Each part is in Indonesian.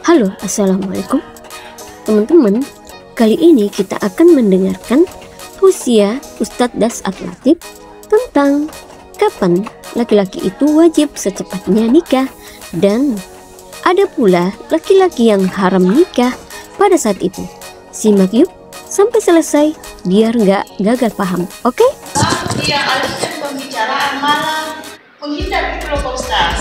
Halo, assalamualaikum teman-teman. Kali ini kita akan mendengarkan tausiah Ustadz Das Latif tentang kapan laki-laki itu wajib secepatnya nikah, dan ada pula laki-laki yang haram nikah pada saat itu. Simak yuk sampai selesai biar nggak gagal paham, oke? Yang alihkan pembicaraan malah menghindar gitu loh Pak Ustaz.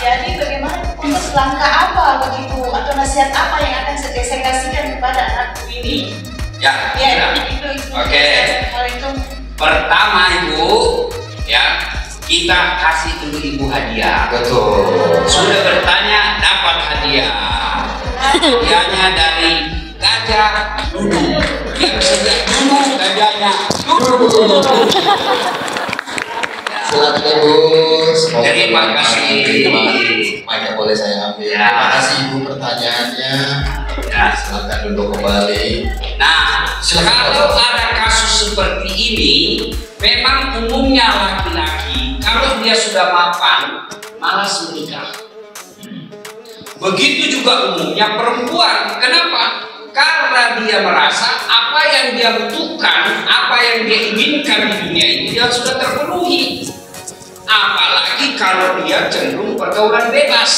Jadi bagaimana untuk langkah apa begitu atau nasihat apa yang akan saya kasihkan kepada anakku ini? Ya, itu. Oke. Hal itu. Pertama Ibu, ya kita kasih dulu Ibu hadiah. Betul. Sudah bertanya dapat hadiah. Hadiahnya dari gajah duduk. Yang sejak dulu gajahnya duduk. Silakan Gus. Terima kasih. Mic boleh saya ambil. Ya. Terima kasih Ibu pertanyaannya. Ya. Silakan duduk kembali. Nah, kalau ada kasus seperti ini, memang umumnya laki-laki kalau dia sudah mapan malas menikah. Begitu juga umumnya perempuan. Kenapa? Karena dia merasa apa yang dia butuhkan, apa yang dia inginkan di dunia ini dia sudah terpenuhi. Apalagi kalau dia cenderung pergaulan bebas.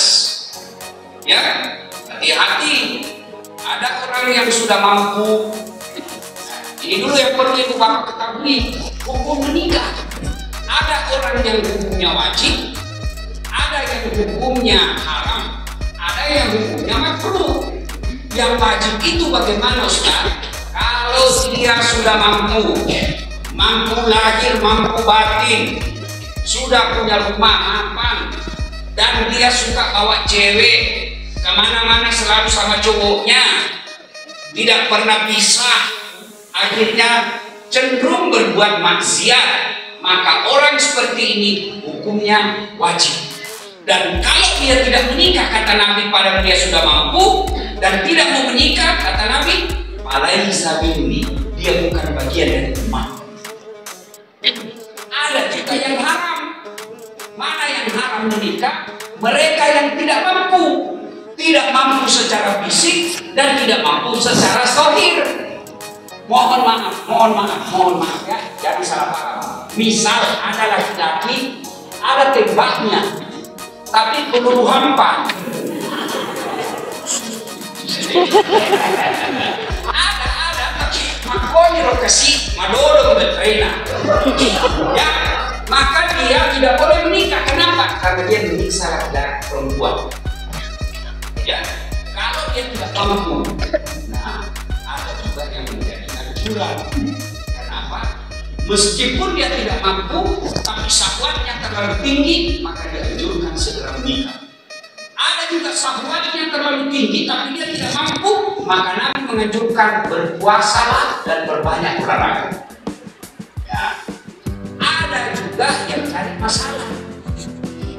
Ya, hati-hati. Ada orang yang sudah mampu. Ini dulu yang perlu Ibu Bapak ketahui, hukum menikah. Ada orang yang hukumnya wajib, ada yang hukumnya haram, ada yang hukumnya makruh. Yang wajib itu bagaimana Ustaz? Kalau dia sudah mampu lahir, mampu batin, sudah punya rumah mapan, dan dia suka bawa cewek kemana-mana selalu sama cowoknya, tidak pernah pisah, akhirnya cenderung berbuat maksiat, maka orang seperti ini hukumnya wajib. Dan kalau dia tidak menikah, kata Nabi, padahal dia sudah mampu dan tidak mau menikah, kata Nabi, falaisa minni, dia bukan bagian dari umat. Ada juga yang haram. Mana yang haram menikah? Mereka yang tidak mampu secara fisik dan tidak mampu secara zahir. Mohon maaf ya, jangan salah paham. Misal ada laki-laki, ada tembaknya, tapi peluru hampa. ada tapi makanya lokasi madodong betrena. Ya, maka dia tidak boleh menikah. Kenapa? Karena dia menyiksa laki-laki perempuan. Ya, kalau dia tidak mampu, nah ada juga yang menjadikan curang. Kenapa? Meskipun dia tidak mampu, tapi syahwatnya terlalu tinggi, maka dia anjurkan segera menikah. Ada juga syahwatnya terlalu tinggi, tapi dia tidak mampu, maka Nabi menganjurkan berpuasalah dan berbanyak olahraga. Ya. Ada juga yang cari masalah.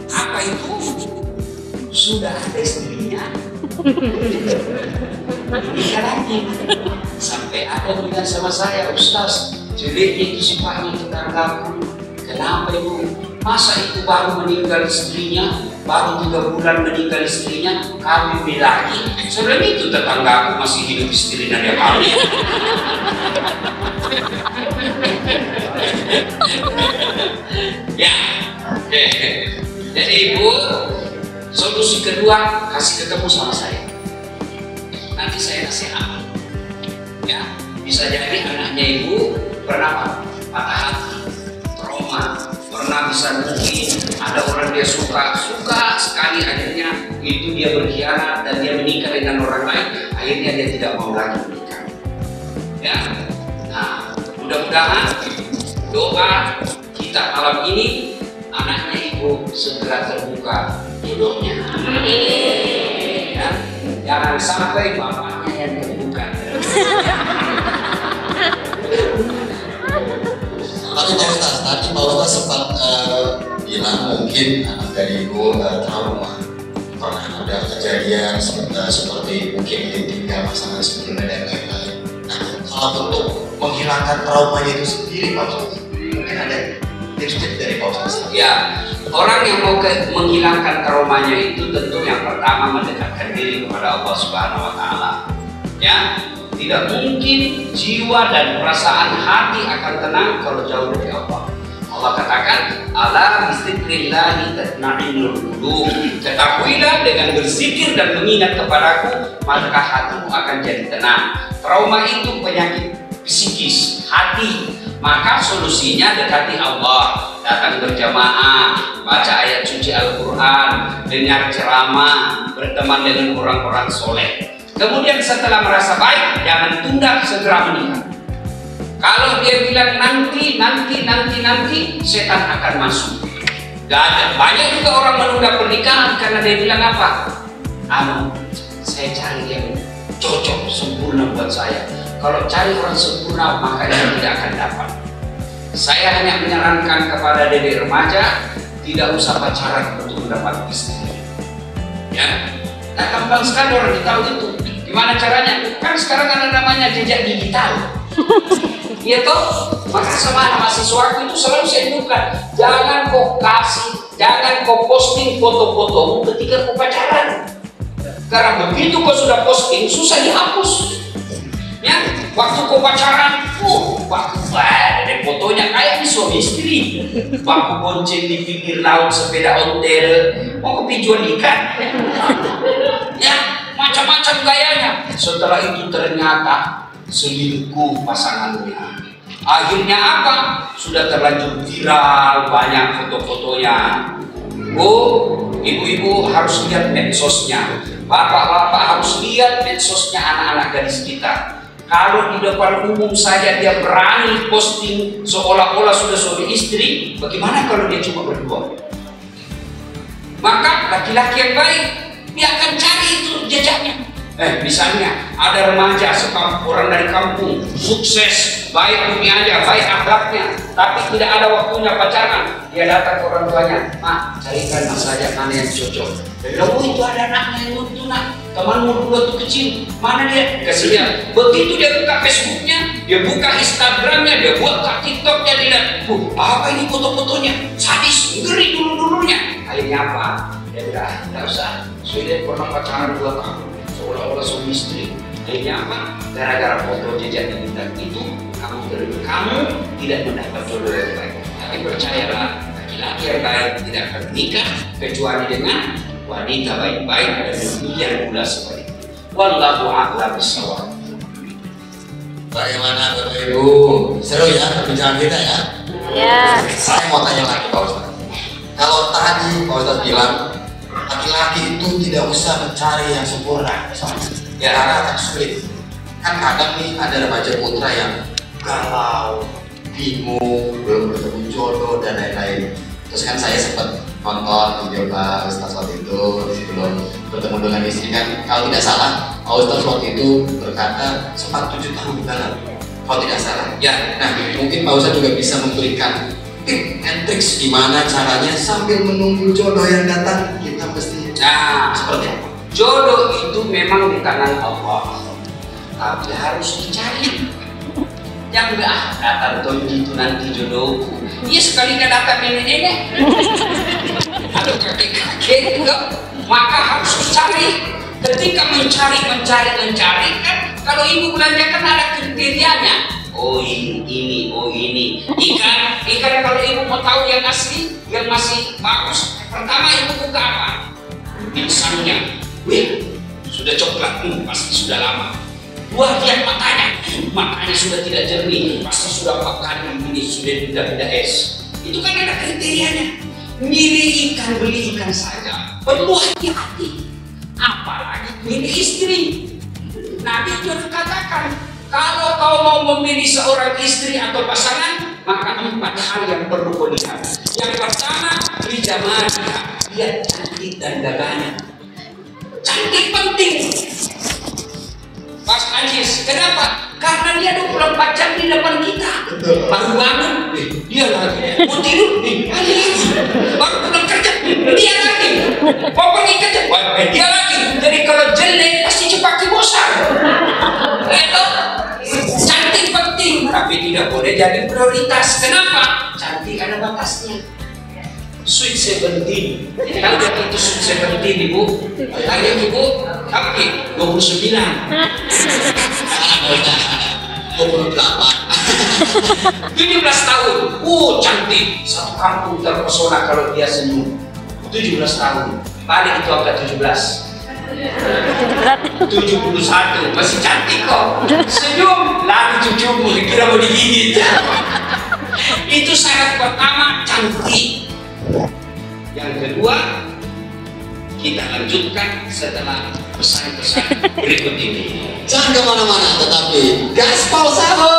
Apa itu? Sudah ada istrinya, menikah lagi. Sampai ada bilang sama saya, Ustaz, jeleknya itu sifatnya kita anggap. Kenapa Ibu? Masa itu baru meninggal istrinya, baru 3 bulan meninggal istrinya, kawin lagi. Sebelum itu tetanggaku masih hidup istrinya dia kawin. Ya, jadi Ibu, solusi kedua, kasih ketemu sama saya. Nanti saya nasihat. Ya, bisa jadi anaknya Ibu pernah patah hati, trauma, pernah bisa mungkin ada orang dia suka sekali, akhirnya itu dia berkhianat dan dia menikah dengan orang lain, akhirnya dia tidak mau lagi menikah. Ya, nah mudah-mudahan doa kita malam ini anaknya Ibu segera terbuka jodohnya. Ya, jangan sampai bapaknya yang terbuka. Tapi Pak Ustaz, tadi Pak Ustaz sempat bilang mungkin anak dari Ibu trauma, pernah ada kejadian seperti mungkin ditinggal pasangan sebelumnya dan lain-lain. Nah, kalau untuk menghilangkan traumanya itu sendiri Pak Ustaz, mungkin ada tips dari Pak Ustaz? Ya, Orang yang mau menghilangkan traumanya itu tentu yang pertama mendekatkan diri kepada Allah Subhanahu wa taala. Ya, tidak mungkin jiwa dan perasaan hati akan tenang kalau jauh dari Allah. Allah katakan, ala bizikrillahi tatma'innul qulub. Ketahuilah dengan berzikir dan mengingat kepadaku, maka hatimu akan jadi tenang. Trauma itu penyakit psikis hati, maka solusinya dekati Allah, datang berjamaah, baca ayat suci Al-Quran, dengar ceramah, berteman dengan orang-orang soleh. Kemudian setelah merasa baik, jangan tunda, segera menikah. Kalau dia bilang nanti, setan akan masuk. Banyak juga orang menunda pernikahan karena dia bilang apa? Saya cari yang cocok, sempurna buat saya. Kalau cari orang sempurna, maka dia tidak akan dapat. Saya hanya menyarankan kepada dedek remaja, tidak usah pacaran untuk mendapat istri. Ya, nah gampang sekali orang tahu itu. Gimana caranya? Kan sekarang ada namanya jejak digital. Iya toh? Maka sama mahasiswaku itu selalu saya ingatkan, jangan kau posting foto-fotomu ketika kau pacaran. Karena begitu kau sudah posting, susah dihapus. Ya, waktu kau pacaran, ada fotonya kayak di suami istri. Baku bonceng di pinggir laut, sepeda ontel, mau kepijuan ikan. Ya, macam-macam gayanya. Setelah itu ternyata selingkuh pasangannya. Akhirnya apa? Sudah terlanjur viral, banyak foto-fotonya. Ibu-ibu harus lihat medsosnya. Bapak-bapak harus lihat medsosnya anak-anak gadis kita. Kalau di depan umum saja dia berani posting seolah-olah sudah suami istri, bagaimana kalau dia cuma berdua? Maka laki-laki yang baik, dia akan cari itu jejaknya. Misalnya ada remaja orang dari kampung, sukses, baik dunianya, baik akhlaknya, tapi tidak ada waktunya pacaran. Dia datang ke orang tuanya, "Mak, carikan mas saja mana yang cocok." Lalu itu ada anaknya yang nuntun, nak, temanmu dulu waktu kecil, mana dia? Kasih dia. Begitu dia buka Facebooknya, dia buka Instagramnya, dia buka TikToknya, dia lihat, apa ini foto-fotonya? Sadis, ngeri dulu-dulunya. Akhirnya apa? Dia bilang, tidak usah, sudah pernah pacaran 2 tahun. Seolah-olah suami istri. Akhirnya apa? Gara-gara foto jejak digital itu, kamu tidak mendapat jodoh yang baik. Tapi percayalah, laki-laki yang baik tidak akan menikah kecuali dengan wanita baik-baik dan demikian pula seperti itu. Wallahu a'lam bishawab. Bagaimana Bapak Ibu? Seru ya perbincangan kita ya? Ya. Saya mau tanya lagi Pak Ustadz. Kalau tadi Pak Ustadz bilang laki-laki itu tidak usah mencari yang sempurna, ya karena akan sulit. Kan kadang nih ada remaja putra yang galau, bingung, belum bertemu jodoh dan lain-lain. Terus kan saya sempat nonton video Pak Ustadz waktu itu sebelum bertemu dengan istri kan, kalau tidak salah Pak Ustadz waktu itu berkata sempat 7 tahun galau, kalau tidak salah. Ya, nah mungkin Pak Ustadz juga bisa memberikan tip and tricks gimana caranya sambil menunggu jodoh yang datang kita mesti seperti apa? Jodoh itu memang di tangan Allah, tapi harus dicari. Yang enggak datang tonji itu nanti jodohku. Iya sekali kan datang nenek-nenek, aduh kakek-kakek juga. Maka harus dicari. Ketika mencari kan, kalau ibu belanja kan ada kriterianya. Oh ini. Ikan kalau ibu mau tahu yang asli, yang masih bagus, pertama ibu buka apa? Insangnya, sudah coklat, pasti sudah lama. Buah lihat matanya sudah tidak jernih, pasti sudah pakan ini, sudah tidak es. Itu kan ada kriterianya. Milih ikan, beli ikan saja, perlu hati-hati. Apalagi milih istri. Nabi juga katakan, kalau kau mau memilih seorang istri atau pasangan, maka 4 hal yang perlu kau lihat. Yang pertama, lijamanya, lihat cantik dan gagahnya. Cantik penting. Pas Anjis, kenapa? Karena dia 24 jam di depan kita. Baru bangun, dia lagi. Mau tidur, dia lagi. Baru pulang kerja, dia lagi. Mau pergi kerja, dia lagi. Jadi kalau jelek pasti cepat bosan. Itu cantik penting, tapi tidak boleh jadi prioritas. Kenapa? Cantik ada batasnya. Sweet 17. Tahu gak itu Sweet 17 Ibu? Tadi Ibu, oke, 29. 28. 17 tahun. Cantik. Satu kampung terpesona kalau dia senyum. 17 tahun. Balik itu angka 17. 71. Masih cantik kok. Senyum, lari cucumu dikira mau digigit. Itu syarat pertama, cantik. Yang kedua, kita lanjutkan setelah pesan-pesan berikut ini. Jangan kemana-mana, tetapi gaspol sahur.